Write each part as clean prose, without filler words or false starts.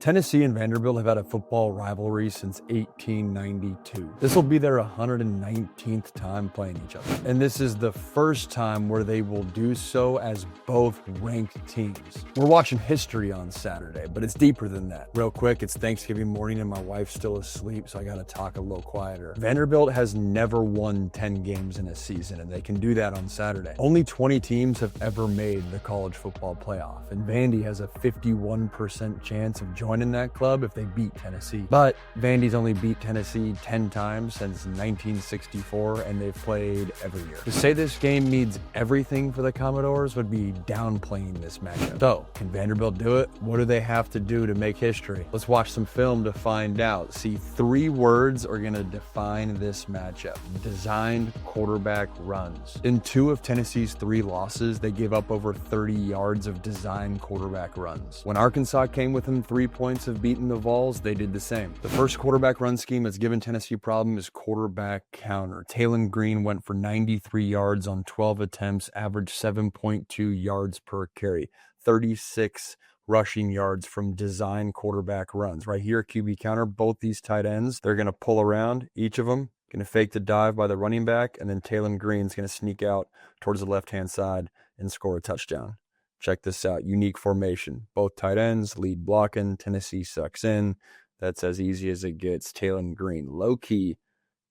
Tennessee and Vanderbilt have had a football rivalry since 1892. This will be their 119th time playing each other. And this is the first time where they will do so as both ranked teams. We're watching history on Saturday, but it's deeper than that. Real quick, it's Thanksgiving morning and my wife's still asleep, so I gotta talk a little quieter. Vanderbilt has never won 10 games in a season, and they can do that on Saturday. Only 20 teams have ever made the college football playoff, and Vandy has a 51% chance of joining that club if they beat Tennessee. But Vandy's only beat Tennessee 10 times since 1964, and they've played every year. To say this game means everything for the Commodores would be downplaying this matchup. So, can Vanderbilt do it? What do they have to do to make history? Let's watch some film to find out. See, 3 words are going to define this matchup. Designed quarterback runs. In 2 of Tennessee's 3 losses, they gave up over 30 yards of designed quarterback runs. When Arkansas came within 3 points of beating the Vols, they did the same. The first quarterback run scheme that's given Tennessee a problem is quarterback counter. Taylon Green went for 93 yards on 12 attempts, averaged 7.2 yards per carry, 36 rushing yards from design quarterback runs. Right here, QB counter, both these tight ends, they're going to pull around, each of them, going to fake the dive by the running back, and then Taylon Green's going to sneak out towards the left-hand side and score a touchdown. Check this out. Unique formation. Both tight ends, lead blocking. Tennessee sucks in. That's as easy as it gets. Taylon Green, low-key,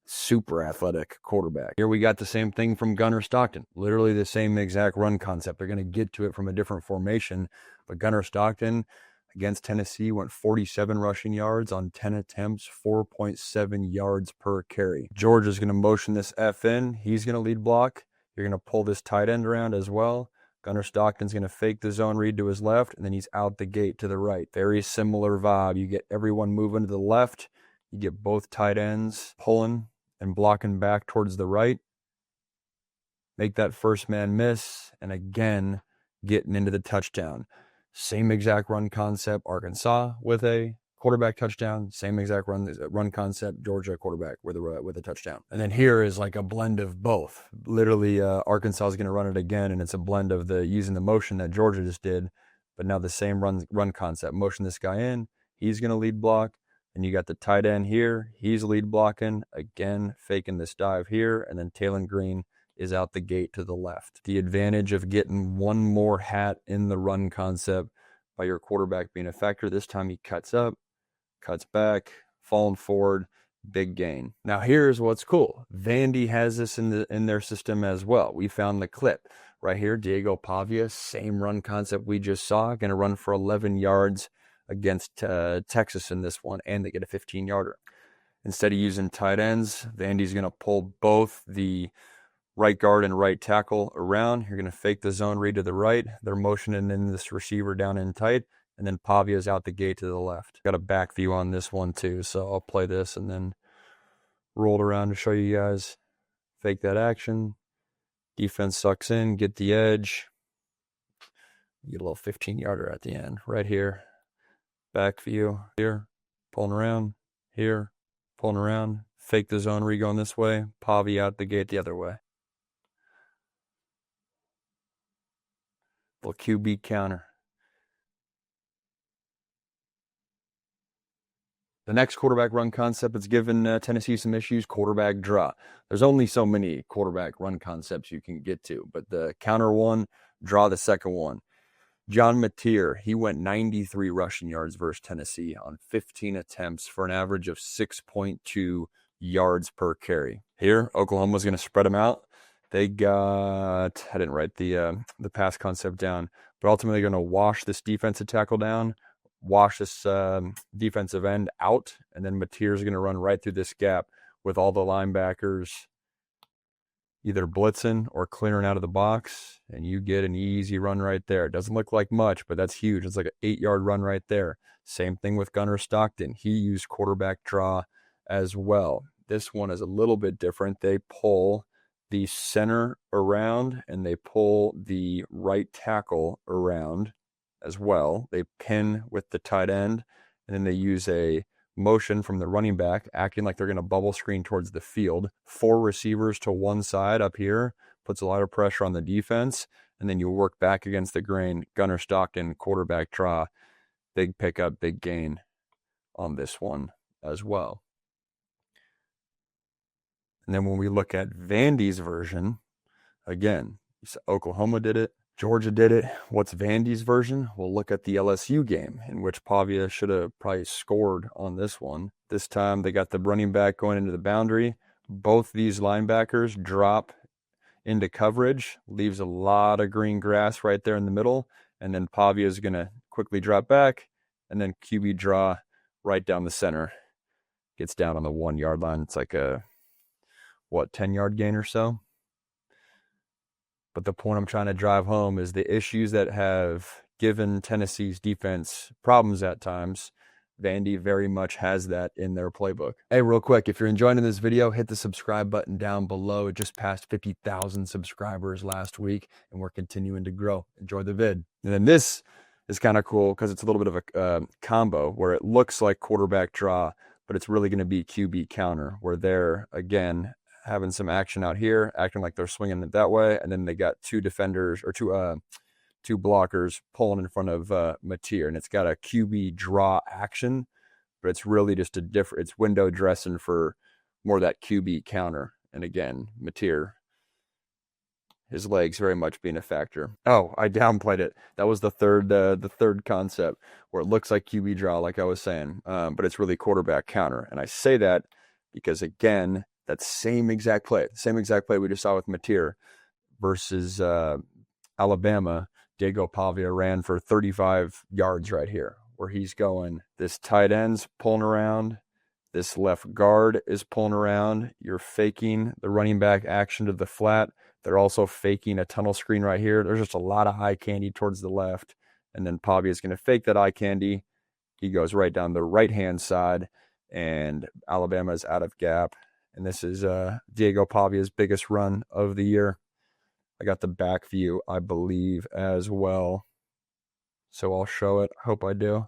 super athletic quarterback. Here we got the same thing from Gunner Stockton. Literally the same exact run concept. They're going to get to it from a different formation. But Gunner Stockton against Tennessee went 47 rushing yards on 10 attempts, 4.7 yards per carry. Georgia's going to motion this F in. He's going to lead block. You're going to pull this tight end around as well. Gunner Stockton's going to fake the zone read to his left, and then he's out the gate to the right. Very similar vibe. You get everyone moving to the left. You get both tight ends pulling and blocking back towards the right. Make that first man miss, and again, getting into the touchdown. Same exact run concept, Arkansas with a quarterback touchdown. Same exact run concept, Georgia quarterback with a touchdown. And then here is like a blend of both. Literally, Arkansas is going to run it again, and it's a blend of using the motion that Georgia just did, but now the same run concept. Motion this guy in, he's going to lead block, and you got the tight end here. He's lead blocking, again, faking this dive here, and then Taylon Green is out the gate to the left. The advantage of getting one more hat in the run concept by your quarterback being a factor. This time he cuts up, cuts back, falling forward, big gain. Now here's what's cool. Vandy has this in their system as well. We found the clip right here. Diego Pavia, same run concept we just saw, going to run for 11 yards against Texas in this one, and they get a 15-yarder. Instead of using tight ends, Vandy's going to pull both the right guard and right tackle around. You're going to fake the zone read to the right. They're motioning in this receiver down in tight, and then Pavia's out the gate to the left. Got a back view on this one too, so I'll play this and then roll it around to show you guys. Fake that action. Defense sucks in, get the edge. Get a little 15-yarder at the end. Right here. Back view. Here. Pulling around. Here. Pulling around. Fake the zone read going this way. Pavia out the gate the other way. Little QB counter. The next quarterback run concept that's given Tennessee some issues, quarterback draw. There's only so many quarterback run concepts you can get to, but the counter one, draw the second one. John Mateer, he went 93 rushing yards versus Tennessee on 15 attempts for an average of 6.2 yards per carry. Here, Oklahoma's going to spread them out. They got, I didn't write the pass concept down, but ultimately going to wash this defensive tackle down, wash this defensive end out, and then Mateer's going to run right through this gap with all the linebackers either blitzing or clearing out of the box, and you get an easy run right there. It doesn't look like much, but that's huge. It's like an 8-yard run right there. Same thing with Gunner Stockton. He used quarterback draw as well. This one is a little bit different. They pull the center around, and they pull the right tackle around as well. They pin with the tight end, and then they use a motion from the running back, acting like they're going to bubble screen towards the field. 4 receivers to one side up here, puts a lot of pressure on the defense, and then you work back against the grain. Gunner Stockton, quarterback draw. Big pickup, big gain on this one as well. And then when we look at Vandy's version, again, Oklahoma did it, Georgia did it. What's Vandy's version? We'll look at the LSU game, in which Pavia should have probably scored on this one. This time they got the running back going into the boundary. Both these linebackers drop into coverage, leaves a lot of green grass right there in the middle, and then Pavia is going to quickly drop back, and then QB draw right down the center. Gets down on the 1 yard line. It's like a, 10-yard gain or so? But the point I'm trying to drive home is the issues that have given Tennessee's defense problems at times. Vandy very much has that in their playbook. Hey, real quick, if you're enjoying this video, hit the subscribe button down below. It just passed 50,000 subscribers last week, and we're continuing to grow. Enjoy the vid. And then this is kind of cool because it's a little bit of a combo where it looks like quarterback draw, but it's really going to be QB counter, where they're, again, having some action out here, acting like they're swinging it that way, and then they got two defenders or two blockers pulling in front of Mateer, and it's got a QB draw action, but it's really just it's window dressing for more that QB counter. And again, Mateer, his legs very much being a factor. Oh, I downplayed it. That was the third concept, where it looks like QB draw, like I was saying, but it's really quarterback counter. And I say that because, again, that same exact play we just saw with Mateer versus Alabama, Diego Pavia ran for 35 yards right here, where he's going, this tight end's pulling around, this left guard is pulling around, you're faking the running back action to the flat, they're also faking a tunnel screen right here. There's just a lot of eye candy towards the left, and then Pavia is going to fake that eye candy. He goes right down the right-hand side, and Alabama is out of gap. And this is Diego Pavia's biggest run of the year. I got the back view, I believe, as well. So I'll show it. Hope I do.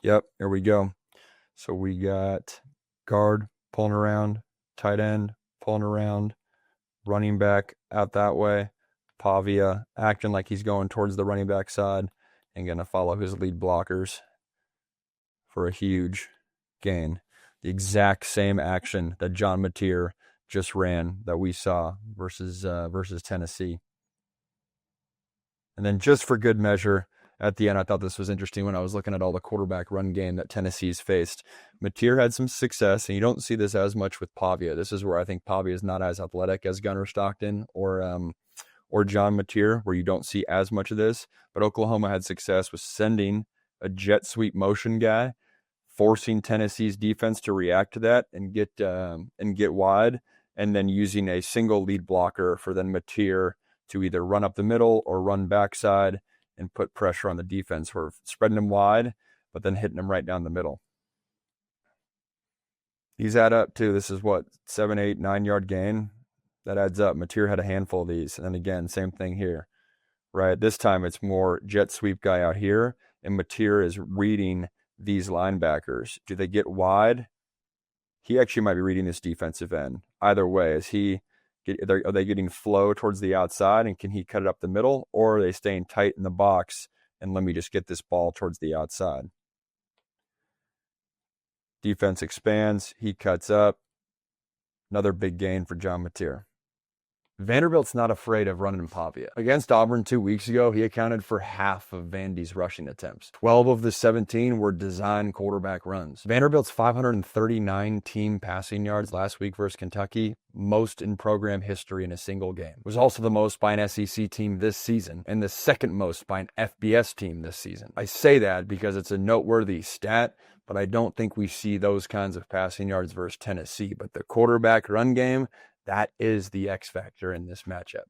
Yep, here we go. So we got guard pulling around, tight end pulling around, running back out that way, Pavia acting like he's going towards the running back side and going to follow his lead blockers for a huge gain. The exact same action that John Mateer just ran that we saw versus Tennessee. And then just for good measure, at the end, I thought this was interesting when I was looking at all the quarterback run game that Tennessee's faced. Mateer had some success, and you don't see this as much with Pavia. This is where I think Pavia is not as athletic as Gunnar Stockton or John Mateer, where you don't see as much of this. But Oklahoma had success with sending a jet sweep motion guy, forcing Tennessee's defense to react to that and get wide, and then using a single lead blocker for then Mateer to either run up the middle or run backside and put pressure on the defense for spreading them wide, but then hitting them right down the middle. These add up too. This is 7, 8, 9 yard gain. That adds up. Mateer had a handful of these. And then again, same thing here, right? This time it's more jet sweep guy out here, and Mateer is reading these linebackers. Do they get wide? He actually might be reading this defensive end. Either way, are they getting flow towards the outside, and can he cut it up the middle, or are they staying tight in the box and let me just get this ball towards the outside? Defense expands. He cuts up. Another big gain for John Mateer. Vanderbilt's not afraid of running Pavia. Against Auburn 2 weeks ago, he accounted for half of Vandy's rushing attempts. 12 of the 17 were design quarterback runs. Vanderbilt's 539 team passing yards last week versus Kentucky, most in program history in a single game. It was also the most by an SEC team this season, and the second most by an FBS team this season. I say that because it's a noteworthy stat, but I don't think we see those kinds of passing yards versus Tennessee. But the quarterback run game, that is the X factor in this matchup.